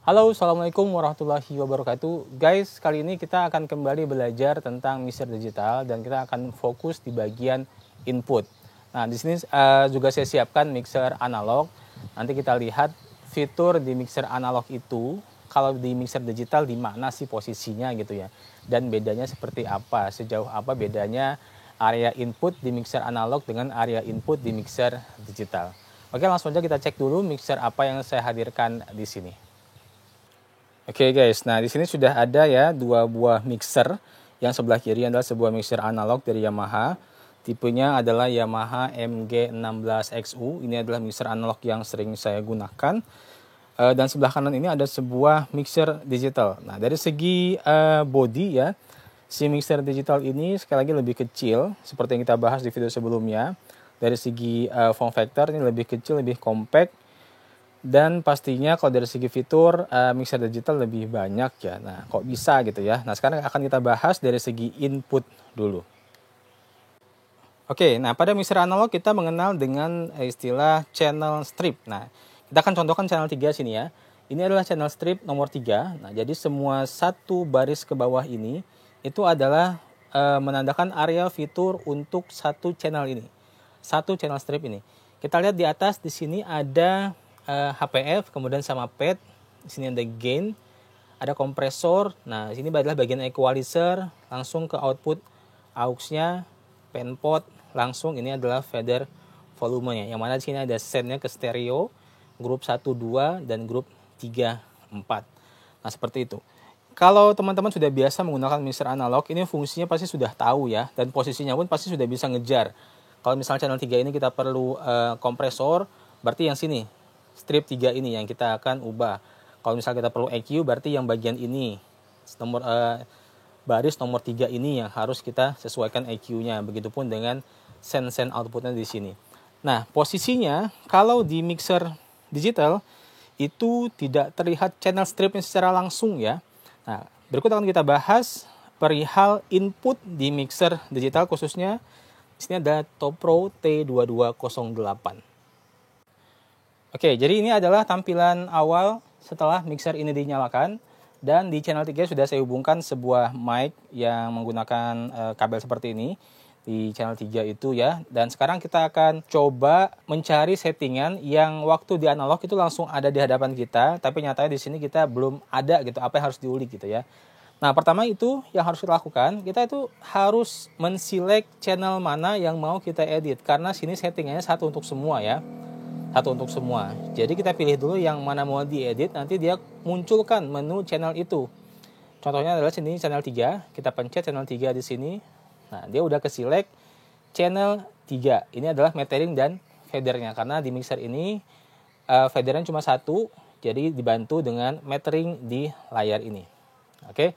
Halo, Assalamualaikum warahmatullahi wabarakatuh. Guys, kali ini kita akan kembali belajar tentang mixer digital dan kita akan fokus di bagian input. Nah, di sini juga saya siapkan mixer analog. Nanti kita lihat fitur di mixer analog itu, kalau di mixer digital di mana sih posisinya gitu ya. Dan bedanya seperti apa, sejauh apa bedanya area input di mixer analog dengan area input di mixer digital. Oke, langsung aja kita cek dulu mixer apa yang saya hadirkan di sini. Oke guys, nah di sini sudah ada ya dua buah mixer. Yang sebelah kiri adalah sebuah mixer analog dari Yamaha. Tipenya adalah Yamaha MG16XU. Ini adalah mixer analog yang sering saya gunakan. Dan sebelah kanan ini ada sebuah mixer digital. Nah dari segi body ya, si mixer digital ini sekali lagi lebih kecil. Seperti yang kita bahas di video sebelumnya. Dari segi form factor ini lebih kecil, lebih compact. Dan pastinya kalau dari segi fitur mixer digital lebih banyak ya. Nah kok bisa gitu ya. Nah sekarang akan kita bahas dari segi input dulu. Oke, nah pada mixer analog kita mengenal dengan istilah channel strip. Nah kita akan contohkan channel 3 sini ya. Ini adalah channel strip nomor 3. Nah jadi semua satu baris ke bawah ini itu adalah menandakan area fitur untuk satu channel ini. Satu channel strip ini. Kita lihat di atas di sini ada HPF, kemudian sama pad. Di sini ada gain, ada kompresor. Nah, di sini adalah bagian equalizer, langsung ke output aux-nya, pen pot, langsung ini adalah fader volumenya. Yang mana di sini ada send-nya ke stereo, grup 1 2 dan grup 3 4. Nah, seperti itu. Kalau teman-teman sudah biasa menggunakan mixer analog, ini fungsinya pasti sudah tahu ya, dan posisinya pun pasti sudah bisa ngejar. Kalau misalnya channel 3 ini kita perlu kompresor, berarti yang sini strip 3 ini yang kita akan ubah. Kalau misalnya kita perlu EQ, berarti yang bagian ini nomor baris nomor 3 ini yang harus kita sesuaikan EQ-nya. Begitupun dengan send outputnya di sini. Nah, posisinya kalau di mixer digital itu tidak terlihat channel stripnya secara langsung ya. Nah, berikut akan kita bahas perihal input di mixer digital, khususnya di sini ada Topro T2208. Oke, jadi ini adalah tampilan awal setelah mixer ini dinyalakan. Dan di channel 3 sudah saya hubungkan sebuah mic yang menggunakan kabel seperti ini. Di channel 3 itu ya. Dan sekarang kita akan coba mencari settingan yang waktu di analog itu langsung ada di hadapan kita. Tapi nyatanya di sini kita belum ada gitu, apa yang harus diulik gitu ya. Nah, pertama itu yang harus kita lakukan, kita itu harus men-select channel mana yang mau kita edit. Karena sini settingannya satu untuk semua ya. Satu untuk semua. Jadi kita pilih dulu yang mana mau diedit, nanti dia munculkan menu channel itu. Contohnya adalah sini channel 3, kita pencet channel 3 di sini. Nah, dia udah ke select channel 3. Ini adalah metering dan fadernya, karena di mixer ini fadernya cuma satu, jadi dibantu dengan metering di layar ini. Oke.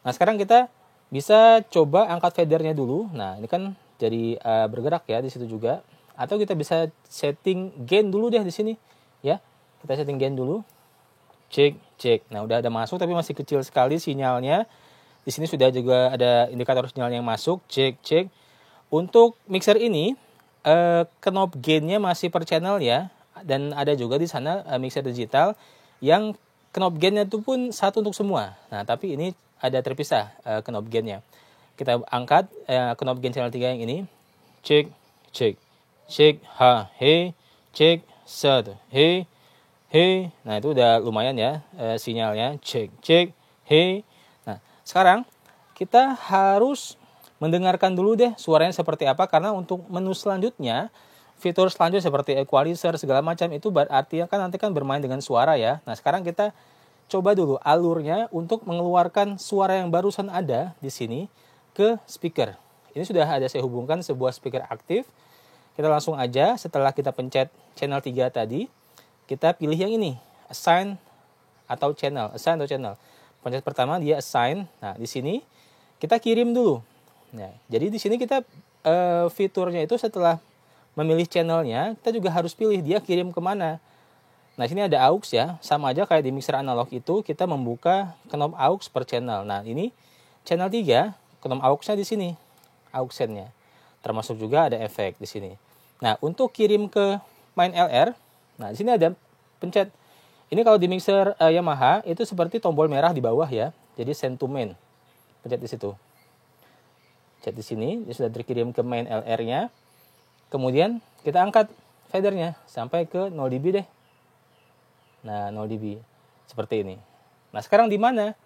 Nah, sekarang kita bisa coba angkat fadernya dulu. Nah, ini kan jadi bergerak ya di situ juga. Atau kita bisa setting gain dulu deh di sini, ya. Kita setting gain dulu. Cek. Nah, udah ada masuk tapi masih kecil sekali sinyalnya. Di sini sudah juga ada indikator sinyal yang masuk. Cek. Untuk mixer ini, knob gainnya masih per channel ya. Dan ada juga di sana mixer digital yang knob gainnya itu pun satu untuk semua. Nah, tapi ini ada terpisah knob gainnya. Kita angkat knob gain channel 3 yang ini. Cek. Cek, cek, set, he. Nah, itu udah lumayan ya sinyalnya. Cek, he. Nah, sekarang kita harus mendengarkan dulu deh suaranya seperti apa, karena untuk menu selanjutnya, fitur selanjutnya seperti equalizer segala macam itu berarti kan nanti kan bermain dengan suara ya. Nah, sekarang kita coba dulu alurnya untuk mengeluarkan suara yang barusan ada di sini ke speaker. Ini sudah ada saya hubungkan sebuah speaker aktif. Kita langsung aja setelah kita pencet channel 3 tadi, kita pilih yang ini, assign atau channel. Pencet pertama dia assign. Nah, di sini kita kirim dulu. Nah, jadi di sini kita fiturnya itu setelah memilih channelnya, kita juga harus pilih dia kirim kemana. Nah, sini ada aux ya, sama aja kayak di mixer analog itu kita membuka knob aux per channel. Nah, ini channel 3, knob aux-nya di sini, aux send-nya. Termasuk juga ada efek di sini. Nah, untuk kirim ke main LR, nah di sini ada pencet Ini kalau di mixer Yamaha itu seperti tombol merah di bawah ya. Jadi send to main. Pencet di situ. Pencet di sini, dia sudah terkirim ke main LR-nya. Kemudian kita angkat fadernya sampai ke 0 dB deh. Nah, 0 dB. Seperti ini. Nah, sekarang di mana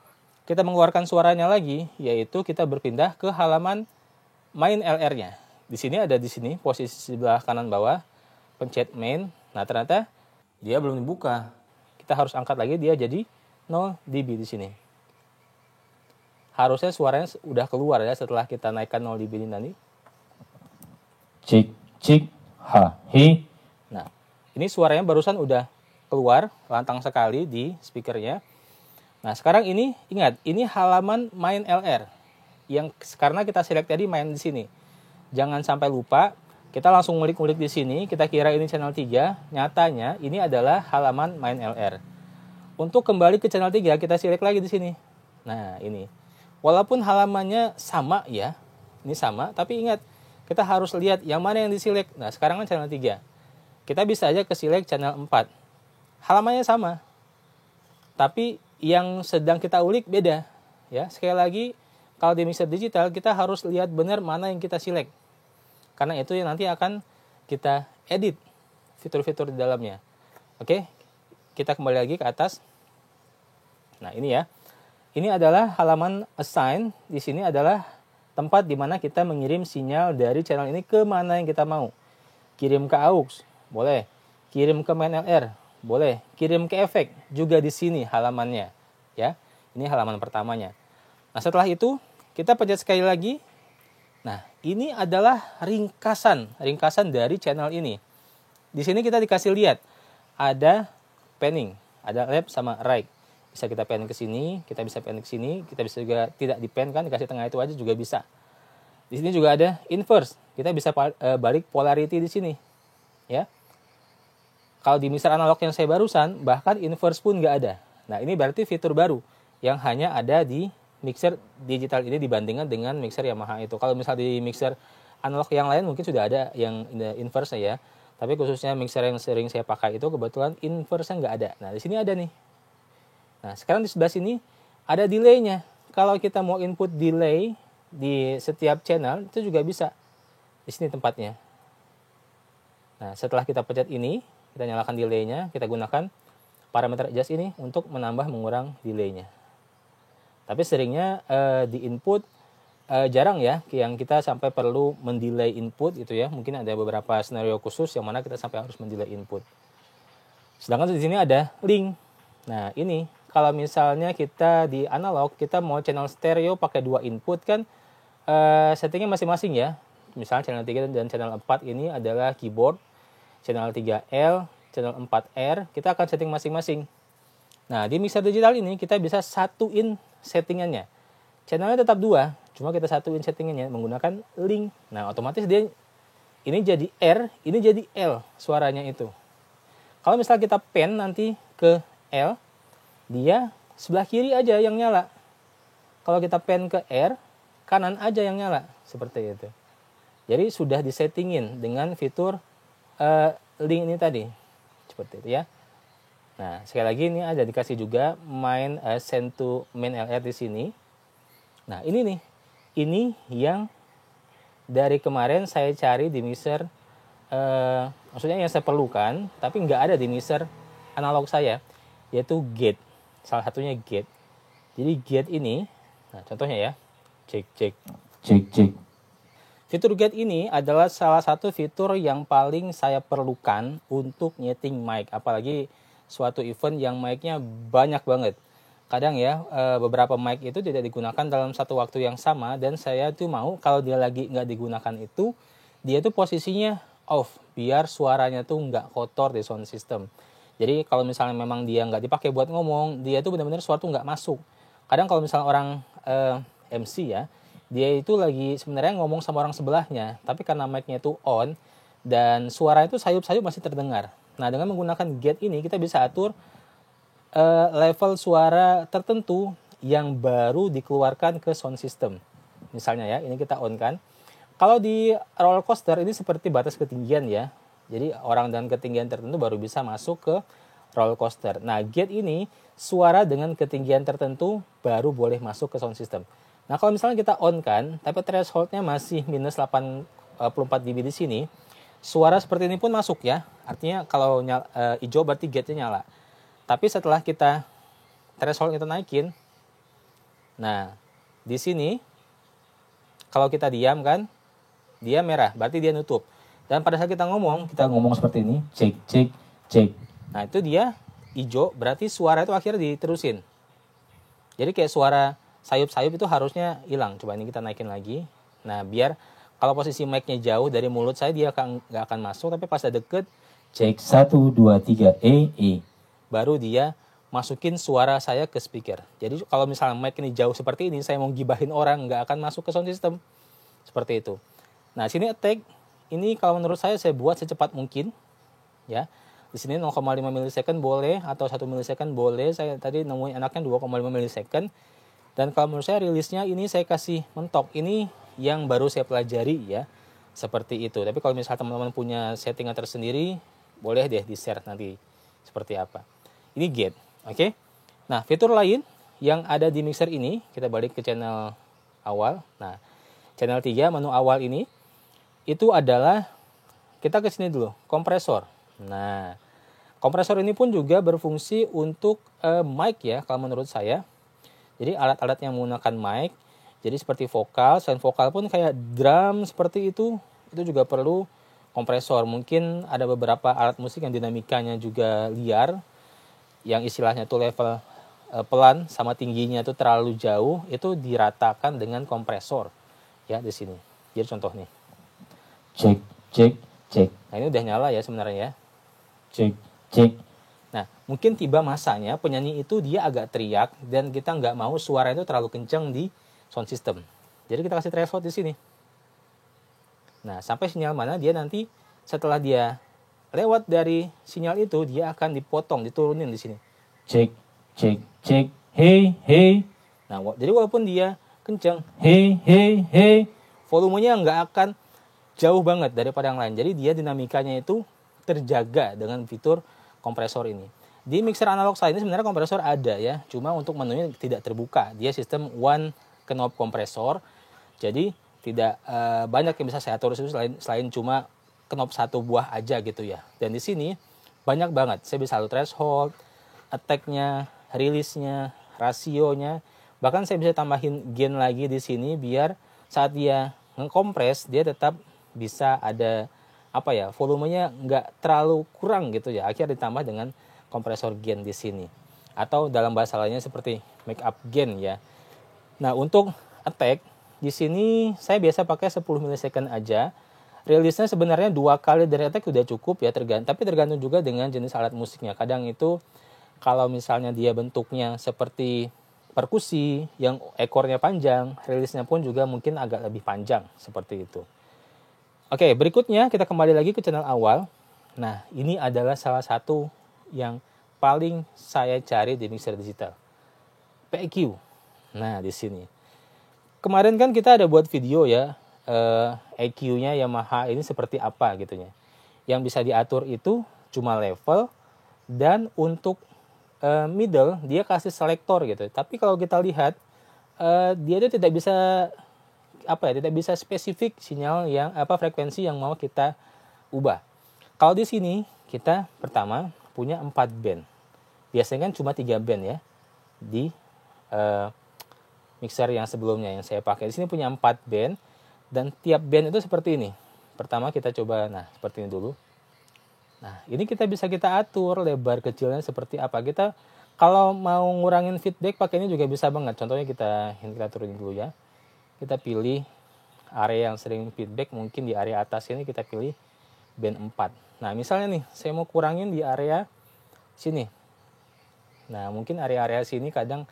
kita mengeluarkan suaranya lagi, yaitu kita berpindah ke halaman main LR-nya. Di sini ada di sini, posisi sebelah kanan bawah, pencet main. Nah, ternyata dia belum dibuka. Kita harus angkat lagi, dia jadi 0 dB di sini. Harusnya suaranya udah keluar ya setelah kita naikkan 0 dB ini nanti. Cik, cik, ha, he. Nah, ini suaranya barusan udah keluar, lantang sekali di speakernya. Nah, sekarang ini, ingat, ini halaman main LR. Yang karena kita select tadi main di sini. Jangan sampai lupa, kita langsung ngulik-ngulik di sini, kita kira ini channel 3, nyatanya ini adalah halaman main LR. Untuk kembali ke channel 3, kita select lagi di sini. Nah, ini. Walaupun halamannya sama ya, ini sama, tapi ingat, kita harus lihat yang mana yang di-select. Nah, sekarang kan channel 3. Kita bisa aja ke select channel 4. Halamannya sama. Tapi yang sedang kita ulik beda. Ya, sekali lagi, kalau di mixer digital, kita harus lihat benar mana yang kita select. Karena itu yang nanti akan kita edit fitur-fitur di dalamnya. Oke, kita kembali lagi ke atas. Nah, ini ya. Ini adalah halaman assign. Di sini adalah tempat di mana kita mengirim sinyal dari channel ini ke mana yang kita mau. Kirim ke aux, boleh. Kirim ke main LR, boleh. Kirim ke efek, juga di sini halamannya. Ya, ini halaman pertamanya. Nah, setelah itu kita pencet sekali lagi. Nah, ini adalah ringkasan dari channel ini. Di sini kita dikasih lihat ada panning, ada left sama right. Bisa kita pan ke sini, kita bisa pan ke sini, kita bisa juga tidak di-pan kan, dikasih tengah itu aja juga bisa. Di sini juga ada inverse. Kita bisa balik polarity di sini. Ya. Kalau di mixer analog yang saya barusan, bahkan inverse pun nggak ada. Nah, ini berarti fitur baru yang hanya ada di mixer digital ini dibandingkan dengan mixer Yamaha itu. Kalau misal di mixer analog yang lain mungkin sudah ada yang inverse ya. Tapi khususnya mixer yang sering saya pakai itu kebetulan inverse-nya nggak ada. Nah, di sini ada nih. Nah, sekarang di sebelah sini ada delay-nya. Kalau kita mau input delay di setiap channel itu juga bisa. Di sini tempatnya. Nah, setelah kita pencet ini, kita nyalakan delay-nya, kita gunakan parameter adjust ini untuk menambah mengurang delay-nya. Tapi seringnya di input jarang ya yang kita sampai perlu mendelay input gitu ya. Mungkin ada beberapa scenario khusus yang mana kita sampai harus mendelay input. Sedangkan di sini ada link. Nah, ini kalau misalnya kita di analog kita mau channel stereo pakai 2 input kan settingnya masing-masing ya. Misalnya channel 3 dan channel 4 ini adalah keyboard, channel 3L, channel 4R, kita akan setting masing-masing. Nah, di mixer digital ini kita bisa satuin settingannya. Channelnya tetap 2, cuma kita satuin settingannya menggunakan link. Nah, otomatis dia ini jadi R, ini jadi L suaranya itu. Kalau misalnya kita pen nanti ke L, dia sebelah kiri aja yang nyala. Kalau kita pen ke R, kanan aja yang nyala. Seperti itu. Jadi sudah disettingin dengan fitur link ini tadi. Seperti itu ya. Nah, sekali lagi ini ada dikasih juga main send to main LR di sini. Nah, ini nih. Ini yang dari kemarin saya cari di mixer maksudnya yang saya perlukan, tapi nggak ada di mixer analog saya, yaitu gate. Salah satunya gate. Jadi gate ini, nah contohnya ya, cek. Fitur gate ini adalah salah satu fitur yang paling saya perlukan untuk nyeting mic, apalagi suatu event yang mic-nya banyak banget. Kadang ya beberapa mic itu tidak digunakan dalam satu waktu yang sama, dan saya tuh mau kalau dia lagi nggak digunakan itu, dia tuh posisinya off biar suaranya tuh nggak kotor di sound system. Jadi kalau misalnya memang dia nggak dipakai buat ngomong, dia tuh benar-benar suara tuh nggak masuk. Kadang kalau misalnya orang MC ya, dia itu lagi sebenarnya ngomong sama orang sebelahnya, tapi karena mic-nya itu on dan suara itu sayup-sayup masih terdengar. Nah, dengan menggunakan gate ini kita bisa atur level suara tertentu yang baru dikeluarkan ke sound system. Misalnya ya, ini kita on kan. Kalau di roller coaster ini seperti batas ketinggian ya. Jadi orang dengan ketinggian tertentu baru bisa masuk ke roller coaster. Nah, gate ini suara dengan ketinggian tertentu baru boleh masuk ke sound system. Nah, kalau misalnya kita on kan, tapi thresholdnya masih minus 84 dB di sini, suara seperti ini pun masuk ya. Artinya kalau hijau berarti gate-nya nyala. Tapi setelah kita threshold kita naikin, nah di sini kalau kita diam kan, dia merah, berarti dia nutup. Dan pada saat kita ngomong seperti ini, cek, cek, cek. Nah itu dia hijau, berarti suara itu akhirnya diterusin. Jadi kayak suara sayup-sayup itu harusnya hilang. Coba ini kita naikin lagi. Nah biar kalau posisi mic-nya jauh dari mulut saya, dia nggak akan masuk. Tapi pas ada deket, cek 1, 2, 3, baru dia masukin suara saya ke speaker. Jadi kalau misalnya mic ini jauh seperti ini, saya mau gibahin orang, nggak akan masuk ke sound system. Seperti itu. Nah sini attack, ini kalau menurut saya buat secepat mungkin. Ya. Di sini 0,5 milisecond boleh, atau 1 milisecond boleh. Saya tadi nemuin enaknya 2,5 milisecond. Dan kalau menurut saya rilisnya ini saya kasih mentok. Ini yang baru saya pelajari ya. Seperti itu. Tapi kalau misalnya teman-teman punya settingan tersendiri, boleh deh di-share nanti seperti apa. Ini gate. Oke. Nah, fitur lain yang ada di mixer ini, kita balik ke channel awal. Nah, channel 3 menu awal ini itu adalah, kita ke sini dulu, kompresor. Nah, kompresor ini pun juga berfungsi untuk mic ya kalau menurut saya. Jadi alat-alat yang menggunakan mic, jadi seperti vokal, selain vokal pun kayak drum seperti itu juga perlu kompresor. Mungkin ada beberapa alat musik yang dinamikanya juga liar, yang istilahnya tuh level pelan sama tingginya tuh terlalu jauh, itu diratakan dengan kompresor ya di sini. Jadi contoh nih, cek, cek, cek. Nah ini udah nyala ya sebenarnya ya, cek, cek. Nah, mungkin tiba masanya penyanyi itu dia agak teriak dan kita nggak mau suara itu terlalu kencang di sound system. Jadi kita kasih threshold di sini. Nah, sampai sinyal mana dia nanti setelah dia lewat dari sinyal itu, dia akan dipotong, diturunin di sini. Cek, cek, cek, hey, hey. Nah, jadi walaupun dia kencang, hey, hey, hey, volumenya nggak akan jauh banget daripada yang lain. Jadi dia dinamikanya itu terjaga dengan fitur kompresor ini. Di mixer analog saya ini sebenarnya kompresor ada ya, cuma untuk menunya tidak terbuka. Dia sistem one knob kompresor, jadi tidak banyak yang bisa saya atur selain cuma knob satu buah aja gitu ya. Dan di sini banyak banget. Saya bisa atur threshold, attack-nya, release-nya, rasionya. Bahkan saya bisa tambahin gain lagi di sini biar saat dia ngekompres dia tetap bisa ada volumenya nggak terlalu kurang gitu ya. Akhirnya ditambah dengan kompresor gain di sini. Atau dalam bahasa lainnya seperti make up gain ya. Nah, untuk attack di sini saya biasa pakai 10 milisecond aja. Rilisnya sebenarnya 2 kali dari attack udah cukup ya, tapi tergantung juga dengan jenis alat musiknya. Kadang itu kalau misalnya dia bentuknya seperti perkusi yang ekornya panjang, rilisnya pun juga mungkin agak lebih panjang seperti itu. Oke, berikutnya kita kembali lagi ke channel awal. Nah, ini adalah salah satu yang paling saya cari di mixer digital. PEQ. Nah, di sini. Kemarin kan kita ada buat video ya, EQ-nya Yamaha ini seperti apa gitu ya. Yang bisa diatur itu cuma level, dan untuk middle dia kasih selektor gitu. Tapi kalau kita lihat dia itu tidak bisa spesifik sinyal yang frekuensi yang mau kita ubah. Kalau di sini kita pertama punya 4 band. Biasanya kan cuma 3 band ya di mixer yang sebelumnya yang saya pakai. Di sini punya 4 band dan tiap band itu seperti ini. Pertama kita coba seperti ini dulu. Nah, ini kita atur lebar kecilnya seperti apa. Kita kalau mau ngurangin feedback pakai ini juga bisa banget. Contohnya kita turunin dulu ya. Kita pilih area yang sering feedback, mungkin di area atas ini kita pilih band 4. Nah, misalnya nih, saya mau kurangin di area sini. Nah, mungkin area-area sini kadang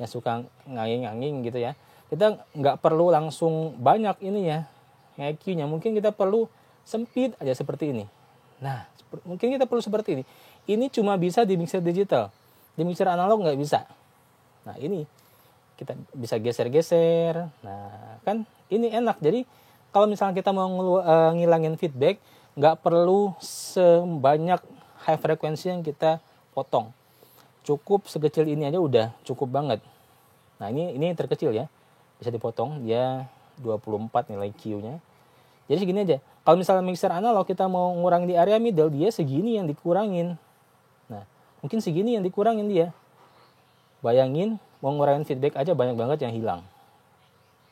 yang suka nganging-nganging gitu ya. Kita nggak perlu langsung banyak ini ya, EQ-nya. Mungkin kita perlu sempit aja seperti ini. Nah, mungkin kita perlu seperti ini. Ini cuma bisa di mixer digital. Di mixer analog nggak bisa. Nah, ini kita bisa geser-geser. Nah, kan ini enak. Jadi kalau misalnya kita mau ngilangin feedback, nggak perlu sebanyak high frequency yang kita potong. Cukup sekecil ini aja udah cukup banget. Nah ini terkecil ya, bisa dipotong, dia 24 nilai Q-nya. Jadi segini aja. Kalau misalnya mixer analog kita mau ngurangin di area middle, dia segini yang dikurangin. Nah mungkin segini yang dikurangin dia. Bayangin mau ngurangin feedback aja banyak banget yang hilang.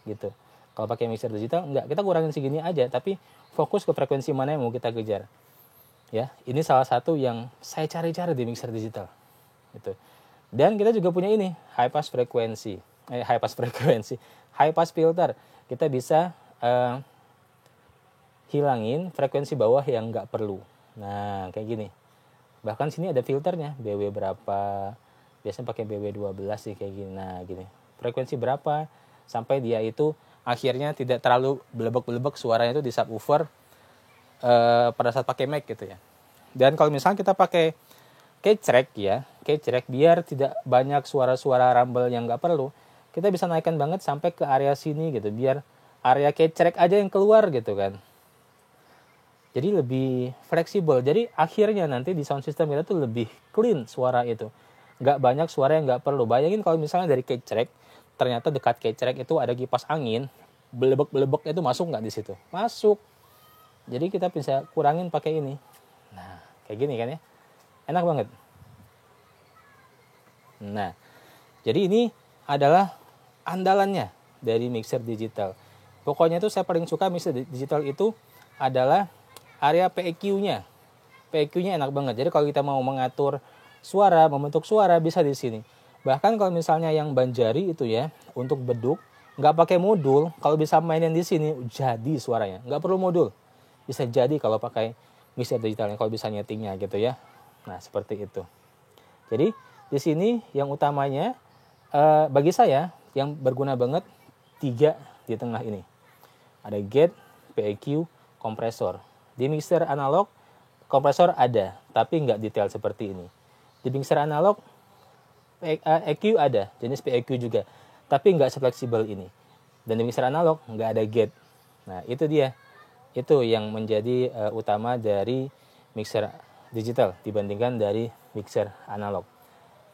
Gitu. Kalau pakai mixer digital enggak, kita kurangin segini aja, tapi fokus ke frekuensi mana yang mau kita kejar. Ya, ini salah satu yang saya cari-cari di mixer digital. Gitu. Dan kita juga punya ini, high pass filter. Kita bisa hilangin frekuensi bawah yang nggak perlu. Nah, kayak gini. Bahkan sini ada filternya, BW berapa. Biasanya pakai BW 12 sih kayak gini. Nah, gini. Frekuensi berapa sampai dia itu akhirnya tidak terlalu belebek-belebek suaranya itu di subwoofer pada saat pakai mic gitu ya. Dan kalau misalnya kita pakai cage rack biar tidak banyak suara-suara rumble yang nggak perlu, kita bisa naikkan banget sampai ke area sini gitu, biar area cage rack aja yang keluar gitu kan. Jadi lebih fleksibel. Jadi akhirnya nanti di sound system kita tuh lebih clean suara itu. Nggak banyak suara yang nggak perlu. Bayangin kalau misalnya dari cage rack, ternyata dekat cage rack itu ada kipas angin, belebek-belebek itu masuk nggak di situ? Masuk. Jadi kita bisa kurangin pakai ini. Nah, kayak gini kan ya. Enak banget. Nah, jadi ini adalah andalannya dari mixer digital. Pokoknya itu saya paling suka mixer digital itu adalah area PEQ-nya. PEQ-nya enak banget. Jadi kalau kita mau mengatur suara, membentuk suara bisa di sini. Bahkan kalau misalnya yang Banjari itu ya, untuk beduk, nggak pakai modul, kalau bisa mainin di sini jadi suaranya. Nggak perlu modul. Bisa jadi kalau pakai mixer digitalnya, kalau bisa nyetingnya gitu ya. Nah, seperti itu. Jadi, di sini yang utamanya, bagi saya, yang berguna banget, 3 di tengah ini. Ada gate, PEQ, kompresor. Di mixer analog, kompresor ada, tapi nggak detail seperti ini. Di mixer analog, EQ ada, jenis PEQ juga, tapi nggak sefleksibel ini. Dan di mixer analog, nggak ada gate. Nah, itu dia. Itu yang menjadi utama dari mixer digital dibandingkan dari mixer analog.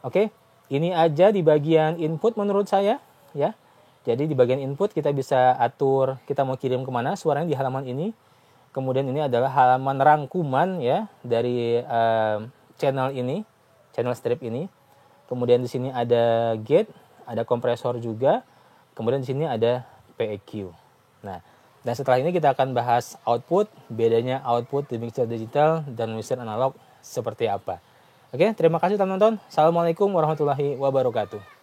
Oke, ini aja di bagian input menurut saya ya. Jadi di bagian input kita bisa atur kita mau kirim kemana suaranya di halaman ini. Kemudian ini adalah halaman rangkuman ya dari channel ini, channel strip ini. Kemudian di sini ada gate, ada kompresor juga. Kemudian di sini ada PEQ. Nah, dan setelah ini kita akan bahas output, bedanya output di mixer digital dan mixer analog seperti apa. Oke, terima kasih teman-teman. Assalamualaikum warahmatullahi wabarakatuh.